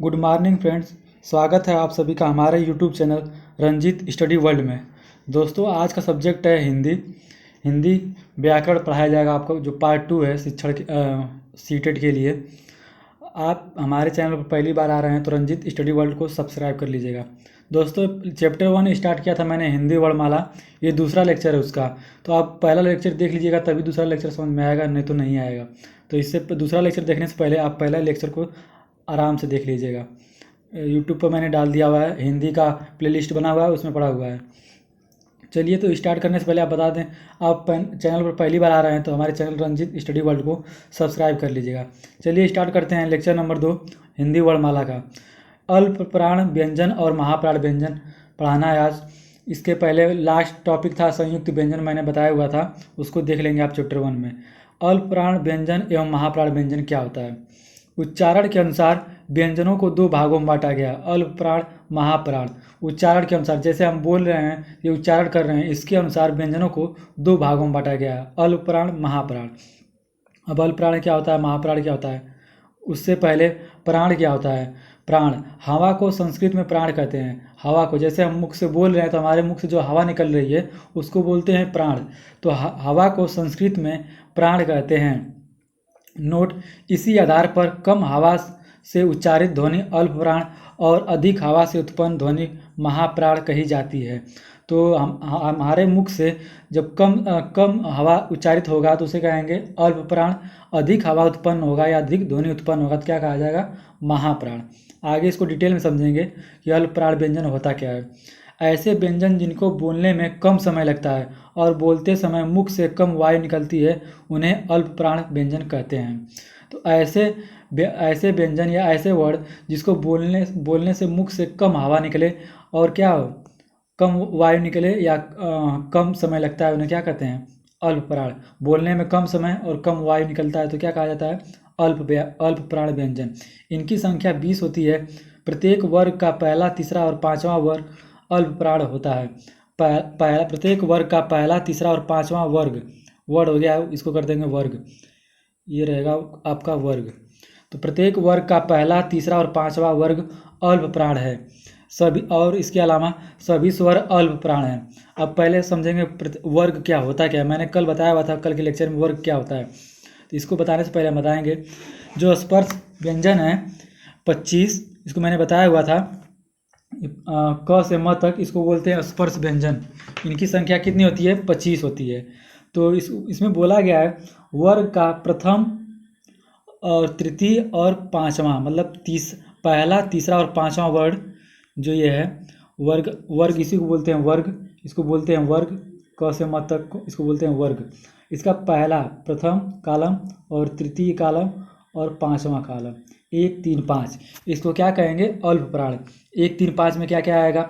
Good morning friends. स्वागत है आप सभी का हमारे YouTube channel Ranjeet study world में। दोस्तों, आज का सब्जेक्ट है हिंदी। हिंदी व्याकरण पढ़ाया जाएगा आपको, जो पार्ट 2 है शिक्षण सीटेट के लिए। आप हमारे चैनल पर पहली बार आ रहे हैं तो रंजीत स्टडी वर्ल्ड को सब्सक्राइब कर लीजिएगा। दोस्तों, चैप्टर 1 स्टार्ट किया था मैंने, हिंदी वर्णमाला। ये दूसरा लेक्चर है उसका, तो आप पहला लेक्चर देख लीजिएगा, तभी दूसरा लेक्चर समझ में आएगा, नहीं तो नहीं आएगा। तो इससे दूसरा लेक्चर देखने से पहले आप पहला लेक्चर को आराम से देख लीजिएगा। यूट्यूब पर मैंने डाल दिया हुआ है, हिंदी का प्लेलिस्ट बना हुआ है, उसमें पड़ा हुआ है। चलिए, तो स्टार्ट करने से पहले आप बता दें, आप चैनल पर पहली बार आ रहे हैं तो हमारे चैनल रंजीत स्टडी वर्ल्ड को सब्सक्राइब कर लीजिएगा। चलिए स्टार्ट करते हैं लेक्चर नंबर 2 हिंदी वर्णमाला का। अल्प प्राण व्यंजन और महाप्राण व्यंजन पढ़ाना है आज। इसके पहले लास्ट टॉपिक था संयुक्त व्यंजन, मैंने बताया हुआ था, उसको देख लेंगे आप चैप्टर 1 में। अल्प प्राण व्यंजन एवं महाप्राण व्यंजन क्या होता है। उच्चारण के अनुसार व्यंजनों को 2 भागों में बांटा गया, अल्प प्राण, महाप्राण। उच्चारण के अनुसार, जैसे हम बोल रहे हैं, ये उच्चारण कर रहे हैं, इसके अनुसार व्यंजनों को 2 भागों में बांटा गया, अल्प प्राण, महाप्राण। अब अल्प प्राण क्या होता है, महाप्राण क्या होता है, उससे पहले प्राण क्या होता है। प्राण, हवा को संस्कृत में प्राण कहते हैं। हवा को, जैसे हम मुख से बोल रहे हैं तो हमारे मुख से जो हवा निकल रही है उसको बोलते हैं प्राण। तो हवा को संस्कृत में प्राण कहते हैं। नोट, इसी आधार पर कम हवा से उच्चारित ध्वनि अल्प प्राण और अधिक हवा से उत्पन्न ध्वनि महाप्राण कही जाती है। तो हमारे मुख से जब कम हवा उच्चारित होगा तो उसे कहेंगे अल्प प्राण। अधिक हवा उत्पन्न होगा या अधिक ध्वनि उत्पन्न होगा तो क्या कहा जाएगा, महाप्राण। आगे इसको डिटेल में समझेंगे कि अल्प प्राण व्यंजन होता क्या है। ऐसे व्यंजन जिनको बोलने में कम समय लगता है और बोलते समय मुख से कम वायु निकलती है, उन्हें अल्प प्राण व्यंजन कहते हैं। तो ऐसे व्यंजन या ऐसे वर्ड जिसको बोलने से मुख से कम हवा निकले और क्या हो, कम वायु निकले या कम समय लगता है, उन्हें क्या कहते हैं, अल्प प्राण। बोलने में कम समय और कम वायु निकलता है तो क्या कहा जाता है, अल्प प्राण व्यंजन। इनकी संख्या 20 होती है। प्रत्येक वर्ग का पहला, तीसरा और पांचवा वर्ग अल्प प्राण होता है। प्रत्येक वर्ग का पहला, तीसरा और पांचवा वर्ग हो गया, इसको कर देंगे वर्ग, ये रहेगा आपका वर्ग। तो प्रत्येक वर्ग का पहला, तीसरा और पांचवा वर्ग अल्प प्राण है सभी, और इसके अलावा सभी स्वर अल्प प्राण है। अब पहले समझेंगे वर्ग क्या होता क्या है। मैंने कल बताया हुआ था, कल के लेक्चर में वर्ग क्या होता है, तो इसको बताने से पहले हम बताएंगे जो स्पर्श व्यंजन है 25, इसको मैंने बताया हुआ था, क से म तक, इसको बोलते हैं स्पर्श व्यंजन। इनकी संख्या कितनी होती है, 25 होती है। तो इसमें बोला गया है वर्ग का प्रथम और तृतीय और पांचवा, मतलब पहला, तीसरा और पांचवा वर्ग जो ये है वर्ग इसी को बोलते हैं वर्ग। इसको बोलते हैं वर्ग, क से म तक को इसको बोलते हैं वर्ग। इसका पहला, प्रथम कालम और तृतीय कालम और पांचवा कालम, 1, 3, 5, इसको क्या कहेंगे, अल्प प्राण। 1, 3, 5 में क्या क्या आएगा,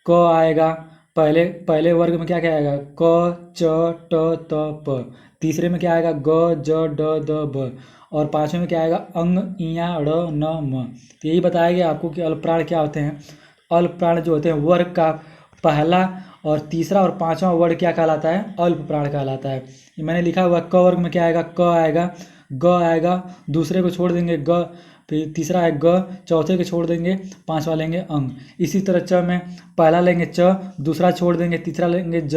क आएगा, पहले वर्ग में क्या क्या आएगा, क, च, ट, त, प। तीसरे में क्या आएगा, ग, ज, ड, द, ब। और पांचवें में क्या आएगा, अंग, इया, ड़, न, म। तो यही बताया गया आपको कि अल्प प्राण क्या होते हैं। अल्प प्राण जो होते हैं, वर्ग का पहला और तीसरा और पांचवा वर्ग क्या कहलाता है, अल्प प्राण कहलाता है। ये मैंने लिखा हुआ, क वर्ग में क्या आएगा, क आएगा, ग आएगा, दूसरे को छोड़ देंगे ग, फिर तीसरा है ग, चौथे को छोड़ देंगे, पांचवा लेंगे अंग। इसी तरह च में पहला लेंगे च, दूसरा छोड़ देंगे, तीसरा लेंगे ज,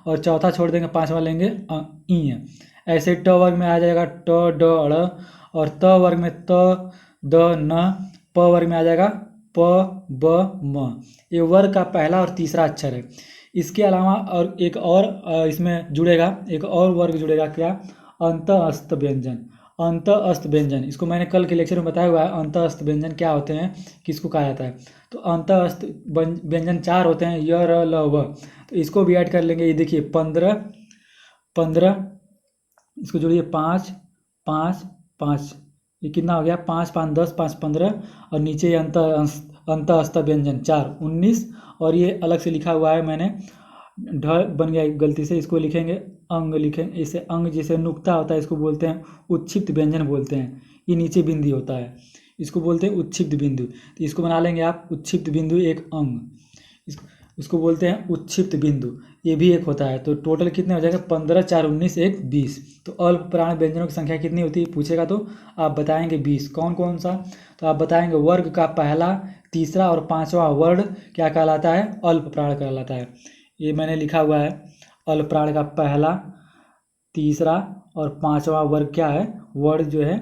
और चौथा छोड़ देंगे, पांचवा लेंगे इ। ऐसे ट वर्ग में आ जाएगा ट, ड, ड़, और त वर्ग में त, द, न, प वर्ग में आ जाएगा प, ब, म। ये वर्ग का पहला और तीसरा अक्षर है। इसके अलावा और एक और इसमें जुड़ेगा, एक और वर्ग जुड़ेगा, क्या, अंत अस्त व्यंजन। अंत अस्त व्यंजन, इसको मैंने कल के लेक्चर में बताया हुआ है, अंत अस्त व्यंजन क्या होते हैं, किसको कहा जाता है। तो अंत अस्त व्यंजन 4 होते हैं, य, र, ल, व। तो इसको भी ऐड कर लेंगे। ये देखिए 15, इसको जोड़िए 5, 5, 5, ये कितना हो गया, 5, 5, 10, 5, 15, और नीचे अंत अस्त व्यंजन 4, 19। और ये अलग से लिखा हुआ है मैंने, ढ बन गया गलती से, इसको लिखेंगे अंग, लिखेंगे इसे अंग। जैसे नुक्ता होता है इसको बोलते हैं उच्छिप्त व्यंजन बोलते हैं। ये नीचे बिंदु होता है, इसको बोलते हैं उच्छिप्त बिंदु। तो इसको बना लेंगे आप, उच्छिप्त बिंदु एक अंग। इसको बोलते हैं उच्छिप्त बिंदु, ये भी एक होता है। तो टोटल कितने हो जाएगा 15 4 19 1 20। तो अल्प प्राण व्यंजनों की संख्या कितनी होती है पूछेगा तो आप बताएंगे 20। कौन कौन सा? तो आप बताएंगे वर्ग का पहला, तीसरा और पांचवा वर्ण क्या कहलाता है? अल्प प्राण कहलाता है। ये मैंने लिखा हुआ है, अल्प प्राण का पहला, तीसरा और पांचवा वर्ग क्या है? वर्ण जो है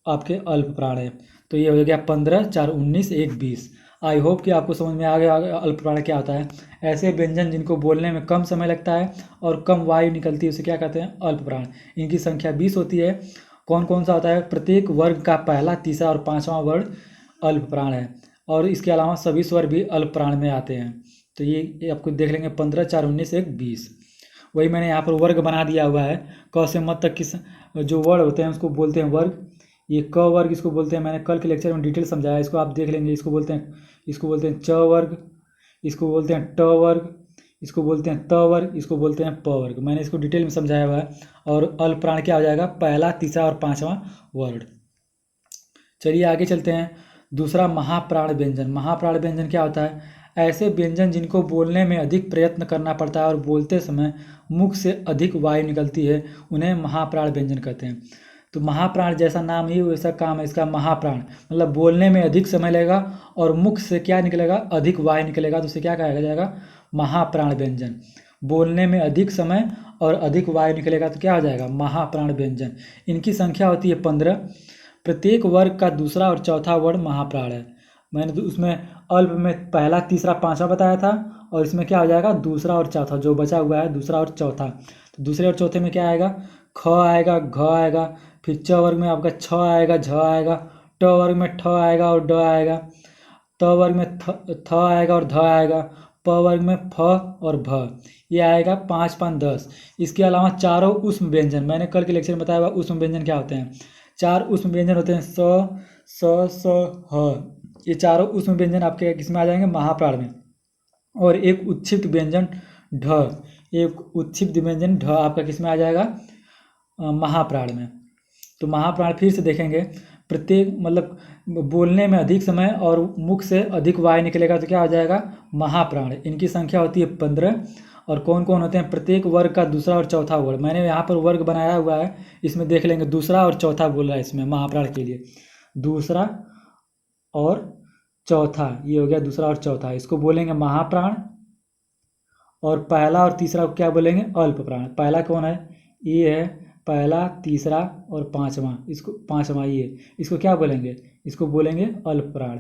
आपके अल्प प्राण है। तो ये हो गया 15 4 19 1 20। आई होप कि आपको समझ में आ गया अल्प प्राण क्या होता है। ऐसे व्यंजन जिनको बोलने में कम समय लगता है और कम वायु निकलती है उसे क्या कहते हैं? अल्प प्राण। इनकी संख्या 20 होती है। कौन कौन सा होता है? प्रत्येक वर्ग का पहला, तीसरा और पांचवा वर्ण अल्प प्राण है, और इसके अलावा सभी स्वर भी अल्प प्राण में आते हैं। तो ये आपको देख लेंगे 15 4 19 1 20। वही मैंने यहाँ पर वर्ग बना दिया हुआ है। क से मत तक किस जो वर्ड होते हैं उसको बोलते हैं वर्ग। ये क वर्ग इसको बोलते हैं, मैंने कल के लेक्चर में डिटेल समझाया, इसको आप देख लेंगे। इसको बोलते हैं च वर्ग, इसको बोलते हैं ट वर्ग, इसको बोलते हैं त वर्ग, इसको बोलते हैं प वर्ग। मैंने इसको डिटेल में समझाया हुआ है। और अल्प प्राण क्या हो जाएगा? पहला, तीसरा और पांचवा वर्ड। चलिए आगे चलते हैं। दूसरा महाप्राण व्यंजन। महाप्राण व्यंजन क्या होता है? ऐसे व्यंजन जिनको बोलने में अधिक प्रयत्न करना पड़ता है और बोलते समय मुख से अधिक वायु निकलती है, उन्हें महाप्राण व्यंजन कहते हैं। तो महाप्राण जैसा नाम ही वैसा काम है इसका। महाप्राण मतलब बोलने में अधिक समय लगेगा और मुख से क्या निकलेगा? अधिक वायु निकलेगा, तो उसे क्या कहा जाएगा? महाप्राण व्यंजन। बोलने में अधिक समय और अधिक वायु निकलेगा तो क्या हो जाएगा? महाप्राण व्यंजन। इनकी संख्या होती है 15। प्रत्येक वर्ग का दूसरा और चौथा वर्ण महाप्राण है। मैंने तो उसमें अल्प में पहला, तीसरा, पांचवा बताया था, और इसमें क्या हो जाएगा? दूसरा और चौथा जो बचा हुआ है, दूसरा और चौथा। तो दूसरे और चौथे में क्या आएगा? ख आएगा, घ आएगा, फिर च वर्ग में आपका छ आएगा, झ आएगा, ट वर्ग में ठ आएगा और ड आएगा, त वर्ग में थ आएगा और ध आएगा, प वर्ग में फ और भ। ये आएगा 5 5 10। इसके अलावा चारों उष्म व्यंजन, मैंने कल के लेक्चर में बताया हुआ उष्म व्यंजन क्या होते हैं। 4 उष्म व्यंजन होते हैं स ह। ये चारों उष्म व्यंजन आपके किसमें आ जाएंगे? महाप्राण में। और एक उच्छिप्त व्यंजन ढ, एक उच्छिप्त व्यंजन ढ आपका किसमें आ जाएगा? महाप्राण में। तो महाप्राण फिर से देखेंगे। प्रत्येक मतलब बोलने में अधिक समय और मुख से अधिक वायु निकलेगा तो क्या हो जाएगा? महाप्राण। इनकी संख्या होती है 15। और कौन कौन होते हैं? प्रत्येक वर्ग का दूसरा और चौथा वर्ग। मैंने यहाँ पर वर्ग बनाया हुआ है, इसमें देख लेंगे दूसरा और चौथा बोल रहा है इसमें महाप्राण के लिए। दूसरा और चौथा, ये हो गया दूसरा और चौथा, इसको बोलेंगे महाप्राण। और पहला और तीसरा को क्या बोलेंगे? अल्प प्राण। पहला कौन है? ये है पहला, तीसरा और पांचवा। इसको पांचवा ये, इसको क्या बोलेंगे? इसको बोलेंगे अल्प प्राण।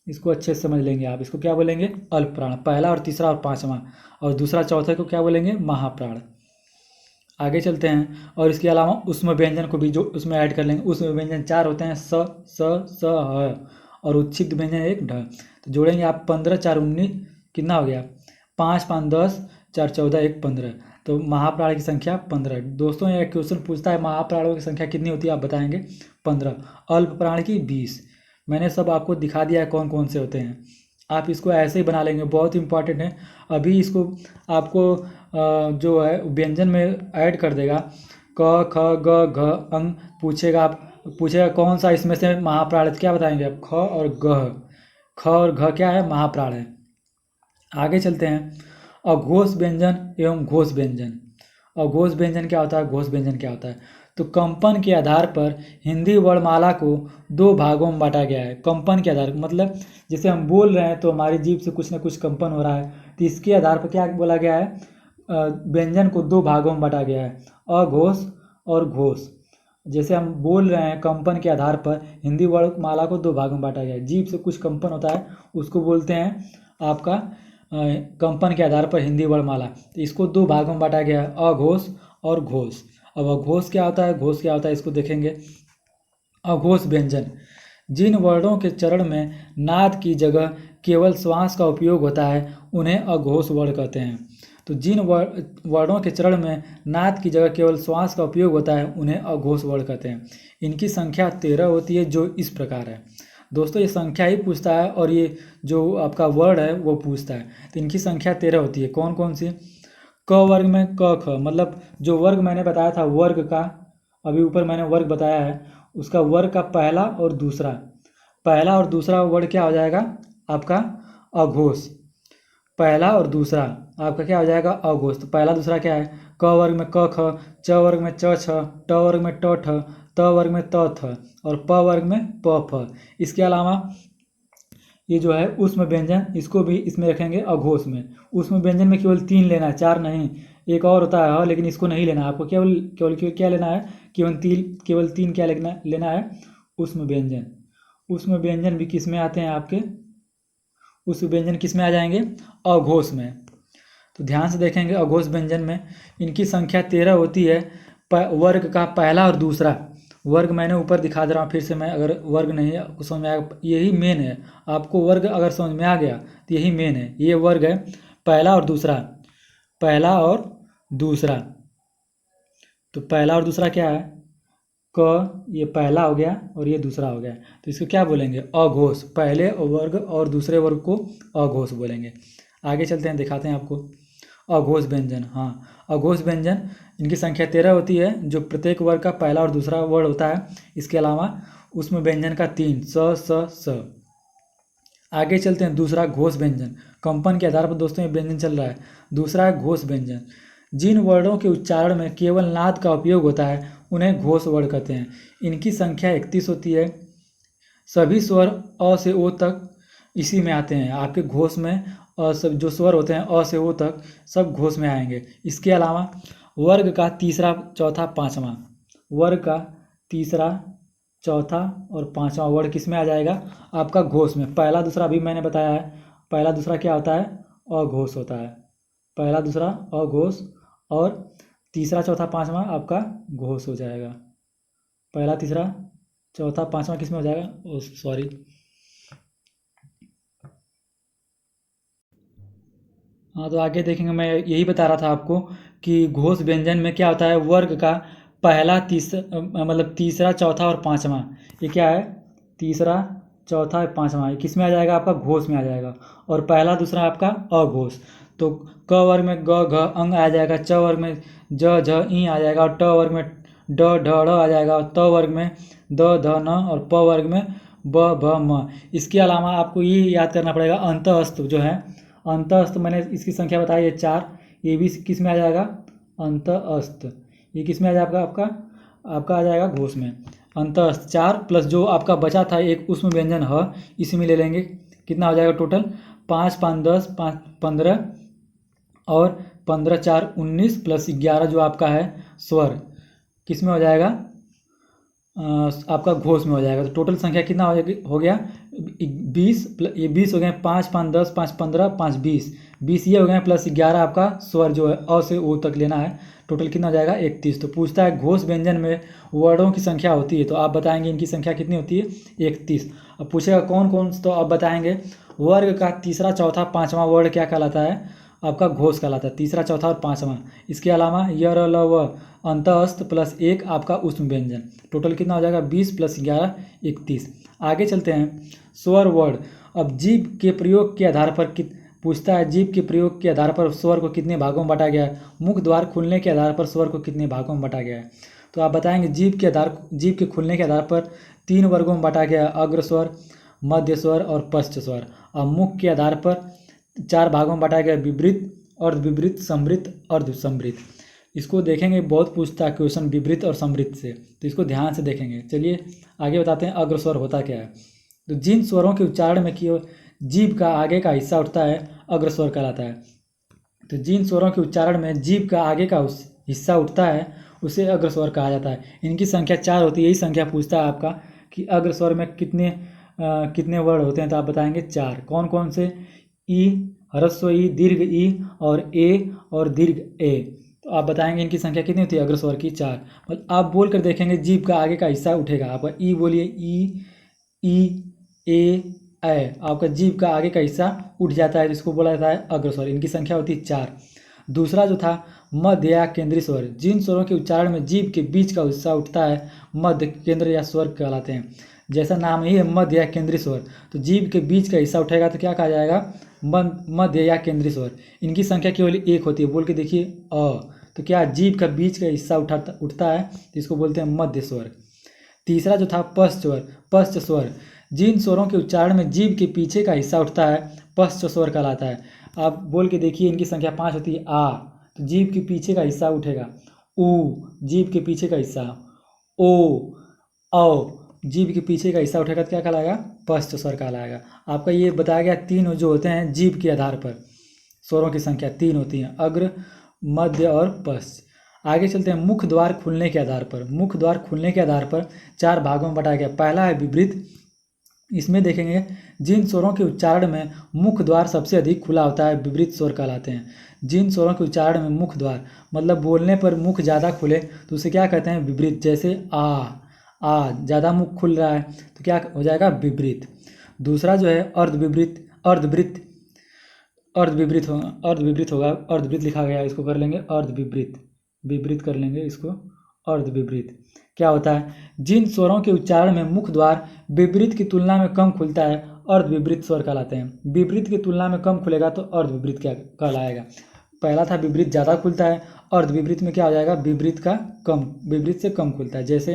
इसको अच्छे से समझ लेंगे आप। इसको क्या बोलेंगे? अल्प प्राण। पहला और तीसरा और पांचवा। और दूसरा चौथे को क्या बोलेंगे? महाप्राण। आगे चलते हैं। और इसके अलावा उष्म व्यंजन को भी जो उसमें ऐड कर लेंगे। उष्म व्यंजन 4 होते हैं, स ह। और उच्छिष्ट व्यंजन 1 ढ। तो जोड़ेंगे आप 15 4 19, कितना हो गया? 5 5 10, 4 14 1 15। तो महाप्राण की संख्या 15। दोस्तों यह क्वेश्चन पूछता है महाप्राणों की संख्या कितनी होती है, आप बताएंगे 15। अल्प प्राण की 20। मैंने सब आपको दिखा दिया है कौन कौन से होते हैं। आप इसको ऐसे ही बना लेंगे, बहुत इंपॉर्टेंट है। अभी इसको आपको जो है व्यंजन में ऐड कर देगा। क ख ग घ अंग पूछेगा कौन सा इसमें से महाप्राण है, तो क्या बताएंगे आप? ख और ग। ख और घ क्या है? महाप्राण है। आगे चलते हैं। अघोष व्यंजन एवं घोष व्यंजन। अघोष व्यंजन क्या होता है? घोष व्यंजन क्या होता है? तो कंपन के आधार पर हिंदी वर्णमाला को 2 भागों में बांटा गया है। कंपन के आधार मतलब जैसे हम बोल रहे हैं तो हमारी जीभ से कुछ ना कुछ कंपन हो रहा है, तो इसके आधार पर क्या बोला गया है? व्यंजन को 2 भागों में बांटा गया है, अघोष और घोष। जैसे हम बोल रहे हैं कंपन के आधार पर हिंदी वर्णमाला को 2 भागों में बांटा गया है। जीभ से कुछ कंपन होता है उसको बोलते हैं आपका कंपन के आधार पर हिंदी वर्णमाला। तो इसको 2 भागों में बांटा गया है, अघोष और घोष। अब अघोष क्या होता है, घोष क्या होता है, इसको देखेंगे। अघोष व्यंजन जिन वर्णों के चरण में नाद की जगह केवल श्वास का उपयोग होता है उन्हें अघोष वर्ण कहते हैं। तो जिन वर्णों के चरण में नाद की जगह केवल श्वास का उपयोग होता है उन्हें अघोष वर्ण कहते हैं। इनकी संख्या 13 होती है, जो इस प्रकार है। दोस्तों ये संख्या ही पूछता है और ये जो आपका वर्ड है वो पूछता है। तो इनकी संख्या 13 होती है। कौन कौन सी? क वर्ग में क ख, मतलब जो वर्ग मैंने बताया था वर्ग का, अभी ऊपर मैंने वर्ग बताया है, उसका वर्ग का पहला और दूसरा, पहला और दूसरा वर्ड क्या हो जाएगा आपका? अघोष। पहला और दूसरा आपका क्या हो जाएगा अघोष। तो पहला दूसरा क्या है, क वर्ग में क ख, च वर्ग में च छ, ट वर्ग में ट ठ, त वर्ग में त थ और प वर्ग में प फ। इसके अलावा ये जो है उसमें व्यंजन, इसको भी इसमें रखेंगे अघोष में। उसमें व्यंजन में केवल 3 लेना है, 4 नहीं। एक और होता है लेकिन इसको नहीं लेना है आपको, केवल केवल क्या लेना है, केवल तीन क्या लेना है उसमें व्यंजन। उसमें व्यंजन भी किस में आते हैं आपके, उस व्यंजन किस में आ जाएंगे, अघोष में। तो ध्यान से देखेंगे अघोष व्यंजन में इनकी संख्या 13 होती है। वर्ग का पहला और दूसरा, वर्ग मैंने ऊपर दिखा दे रहा हूँ फिर से मैं, अगर वर्ग नहीं है आपको समझ में आएगा, यही मेन है। आपको वर्ग अगर समझ में आ गया तो यही मेन है, ये वर्ग है पहला और दूसरा। पहला और दूसरा, तो पहला और दूसरा क्या है, क, ये पहला हो गया और ये दूसरा हो गया, तो इसको क्या बोलेंगे अघोष। पहले वर्ग और दूसरे वर्ग को अघोष बोलेंगे। आगे चलते हैं, दिखाते हैं आपको अघोष व्यंजन। हाँ, अघोष व्यंजन इनकी संख्या 13 होती है, जो प्रत्येक वर्ग का पहला और दूसरा वर्ड होता है। इसके अलावा उसमें व्यंजन का 3 स स स। आगे चलते हैं, दूसरा घोष व्यंजन। कंपन के आधार पर दोस्तों ये व्यंजन चल रहा है। दूसरा है घोष व्यंजन। जिन वर्णों के उच्चारण में केवल नाद का उपयोग होता है उन्हें घोष वर्ण कहते हैं। इनकी संख्या 31 होती है। सभी स्वर अ से ओ तक इसी में आते हैं आपके घोष में। सब जो स्वर होते हैं अ से ओ तक सब घोष में आएंगे। इसके अलावा वर्ग का तीसरा, चौथा, पाँचवा, वर्ग का तीसरा, चौथा और पाँचवा वर्ड किस में आ जाएगा आपका घोष में। पहला दूसरा भी मैंने बताया है, पहला दूसरा क्या होता है अघोष होता है। पहला दूसरा अघोष और तीसरा चौथा पाँचवा आपका घोष हो जाएगा। पहला तीसरा चौथा पाँचवा किस में हो जाएगा, सॉरी, हाँ। तो आगे देखेंगे, मैं यही बता रहा था आपको कि घोष व्यंजन में क्या होता है, वर्ग का पहला, मतलब तीसरा, चौथा और पाँचवा, ये क्या है तीसरा, चौथा, पाँचवा, ये किस में आ जाएगा आपका घोष में आ जाएगा। और पहला दूसरा आपका अघोष। तो क वर्ग में ग घ अंग आ जाएगा, च वर्ग में ज झ ई आ जाएगा और ट वर्ग में ड ढ ढ़ आ जाएगा और त वर्ग में द ध न और प वर्ग में ब भ म। इसके अलावा आपको ये याद करना पड़ेगा अंतःस्थ जो है, अंतःस्थ मैंने इसकी संख्या बताई है 4, ये भी किस में आ जाएगा अंतःस्थ। ये किस में आ जाएगा आपका आ जाएगा घोष में। अंतःस्थ 4 प्लस जो आपका बचा था एक उसमें व्यंजन ह, इसी में ले लेंगे। कितना हो जाएगा टोटल 5 5 10 5 15 और 15 4 19 प्लस 11 जो आपका है स्वर, किस में हो जाएगा आपका घोष में हो जाएगा। तो टोटल संख्या कितना हो गया 20, ये 20 हो गए, 5 5 10 5 15 5 20, 20 ये हो गए प्लस 11 आपका स्वर जो है अ से ओ तक लेना है। टोटल कितना हो जाएगा 31। तो पूछता है घोष व्यंजन में वर्णों की संख्या होती है, तो आप बताएंगे इनकी संख्या कितनी होती है 31। अब पूछेगा कौन कौन, तो आप बताएंगे वर्ग का तीसरा, चौथा, पाँचवा वर्ण क्या कहलाता है आपका घोष कहलाता है, तीसरा, चौथा और पाँचवा। इसके अलावा य र ल व अंतःस्थ प्लस 1 आपका उसमें व्यंजन। टोटल कितना हो जाएगा 20 प्लस 11 31। आगे चलते हैं स्वर वर्ण। अब जीभ के प्रयोग के आधार पर पूछता है जीभ के प्रयोग के आधार पर स्वर को कितने भागों में बांटा गया है। मुख द्वार खुलने के आधार पर स्वर को कितने भागों में बांटा गया है। तो आप बताएंगे जीभ के खुलने के आधार पर 3 वर्गों में बांटा गया है, अग्र स्वर, मध्य स्वर और पश्च स्वर। और मुख के आधार पर 4 भागों में बांटा गया, विवृत, अर्धविवृत, समृत, अर्धसमृत। इसको देखेंगे, बहुत पूछता है क्वेश्चन विवृत और समृत से, तो इसको ध्यान से देखेंगे। चलिए आगे बताते हैं अग्र स्वर होता क्या है। तो जिन स्वरों के उच्चारण में कि जीभ का आगे का हिस्सा उठता है अग्र स्वर कहलाता है। तो जिन स्वरों के उच्चारण में जीभ का आगे का हिस्सा उठता है उसे अग्र स्वर कहा जाता है। इनकी संख्या 4 होती है। यही संख्या पूछता है आपका कि अग्र स्वर में कितने वर्ण होते हैं, तो आप बताएंगे 4। कौन कौन से, ई, ह्रस्व ई, दीर्घ ई और ए और दीर्घ ए। तो आप बताएंगे इनकी संख्या कितनी होती है अग्र स्वर की 4। मतलब आप बोल कर देखेंगे जीभ का आगे का हिस्सा उठेगा आपका, ई बोलिए, ई ए आपका जीभ का आगे का हिस्सा उठ जाता है, जिसको बोला जाता है अग्र स्वर। इनकी संख्या होती है 4। दूसरा जो था मध्य या केंद्रीय स्वर। जिन स्वरों के उच्चारण में जीभ के बीच का हिस्सा उठता है मध्य, केंद्र या स्वर कहलाते हैं। जैसा नाम ही है मध्य या केंद्रीय स्वर, तो जीभ के बीच का हिस्सा उठेगा तो क्या कहा जाएगा मध्य या केंद्रीय स्वर। इनकी संख्या केवल 1 होती है। बोल के देखिए तो क्या जीभ का बीच का हिस्सा उठता है तो इसको बोलते हैं मध्य स्वर। तीसरा जो था पश्च स्वर। जिन स्वरों के उच्चारण में जीभ के पीछे का हिस्सा उठता है पश्च स्वर कहलाता है। आप बोल के देखिए, इनकी संख्या 5 होती है। आ तो जीभ के पीछे का हिस्सा उठेगा, ऊ जीभ के पीछे का हिस्सा, ओ औ जीभ के पीछे का हिस्सा उठेगा तो क्या कहलाएगा? पश्च स्वर कहलाएगा। आपका ये बताया गया 3 जो होते हैं जीभ के आधार पर स्वरों की संख्या 3 होती है, अग्र, मध्य और पश्च। आगे चलते हैं मुख द्वार खुलने के आधार पर। मुख द्वार खुलने के आधार पर 4 भागों में बांटा गया। पहला है विपरीत। इसमें देखेंगे जिन स्वरों के उच्चारण में मुख द्वार सबसे अधिक खुला होता है विपरीत स्वर कहलाते हैं। जिन स्वरों के उच्चारण में मुख द्वार मतलब बोलने पर मुख ज़्यादा खुले तो उसे क्या कहते हैं? विपरीत। जैसे आ ज़्यादा मुख खुल रहा है तो क्या हो जाएगा? विपरीत। दूसरा जो है अर्धविपरीत। अर्धवृत्त होगा। अर्धवृत्त लिखा गया है, इसको कर लेंगे अर्धविपरीत। विपरीत कर लेंगे इसको अर्धविपरीत। क्या होता है? जिन स्वरों के उच्चारण में मुख द्वार विपरीत की तुलना में कम खुलता है अर्धविपरीत स्वर कहलाते हैं। विपरीत की तुलना में कम खुलेगा तो अर्धविपरीत क्या कहलाएगा? पहला था विपरीत ज़्यादा खुलता है, अर्धविपरीत में क्या हो जाएगा? विपरीत से कम खुलता है। जैसे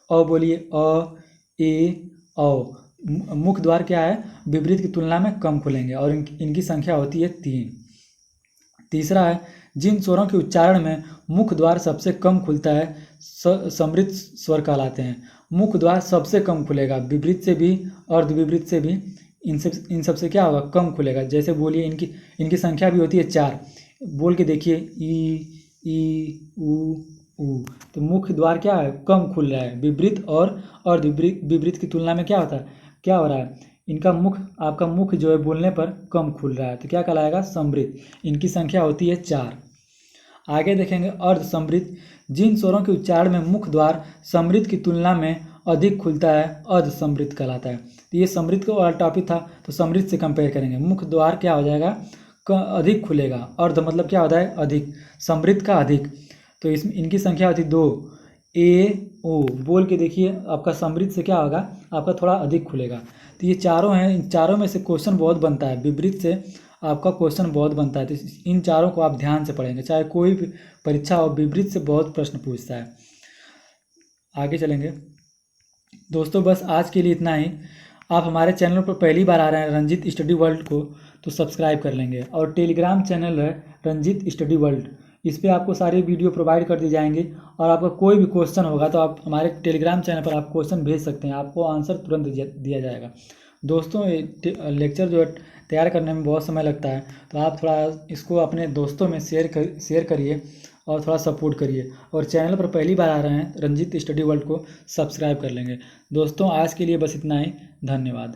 अ बोलिए, अ, ए, औ। मुख द्वार क्या है? विपरीत की तुलना में कम खुलेंगे और इनकी संख्या होती है 3। तीसरा है जिन स्वरों के उच्चारण में मुख द्वार सबसे कम खुलता है समृद्ध स्वर कहलाते हैं। मुख द्वार सबसे कम खुलेगा, विपरीत से भी अर्धविपरीत से भी। इन सब से क्या होगा? कम खुलेगा। जैसे बोलिए, इनकी संख्या भी होती है 4। बोल के देखिए, ई, ऊ। तो मुख द्वार क्या है? कम खुल रहा है। विपरीत और विपरीत की तुलना में क्या होता है? क्या हो रहा है? आपका मुख जो है बोलने पर कम खुल रहा है तो क्या कहलाएगा? समृद्ध। इनकी संख्या होती है 4। आगे देखेंगे अर्ध समृद्ध। जिन स्वरों के उच्चारण में मुख द्वार समृद्ध की तुलना में अधिक खुलता है अर्ध समृद्ध कहलाता है। तो ये समृद्ध का वाला टॉपिक था, तो समृद्ध से कंपेयर करेंगे। मुख द्वार क्या हो जाएगा? अधिक खुलेगा। अर्ध मतलब क्या होता है? अधिक। समृद्ध का अधिक। तो इनकी संख्या होती है 2। ए, ओ। बोल के देखिए, आपका समृद्ध से क्या होगा? आपका थोड़ा अधिक खुलेगा। तो ये चारों हैं, इन चारों में से क्वेश्चन बहुत बनता है। विपरीत से आपका क्वेश्चन बहुत बनता है, तो इन चारों को आप ध्यान से पढ़ेंगे। चाहे कोई भी परीक्षा हो, विपरीत से बहुत प्रश्न पूछता है। आगे चलेंगे दोस्तों, बस आज के लिए इतना ही। आप हमारे चैनल पर पहली बार आ रहे हैं रंजीत स्टडी वर्ल्ड को तो सब्सक्राइब कर लेंगे। और टेलीग्राम चैनल है रंजीत स्टडी वर्ल्ड, इस पर आपको सारी वीडियो प्रोवाइड कर दी जाएंगी। और आपका कोई भी क्वेश्चन होगा तो आप हमारे टेलीग्राम चैनल पर आप क्वेश्चन भेज सकते हैं, आपको आंसर तुरंत दिया जाएगा। दोस्तों, लेक्चर जो है तैयार करने में बहुत समय लगता है, तो आप थोड़ा इसको अपने दोस्तों में शेयर करिए और थोड़ा सपोर्ट करिए। और चैनल पर पहली बार आ रहे हैं रंजीत स्टडी वर्ल्ड को सब्सक्राइब कर लेंगे। दोस्तों, आज के लिए बस इतना ही। धन्यवाद।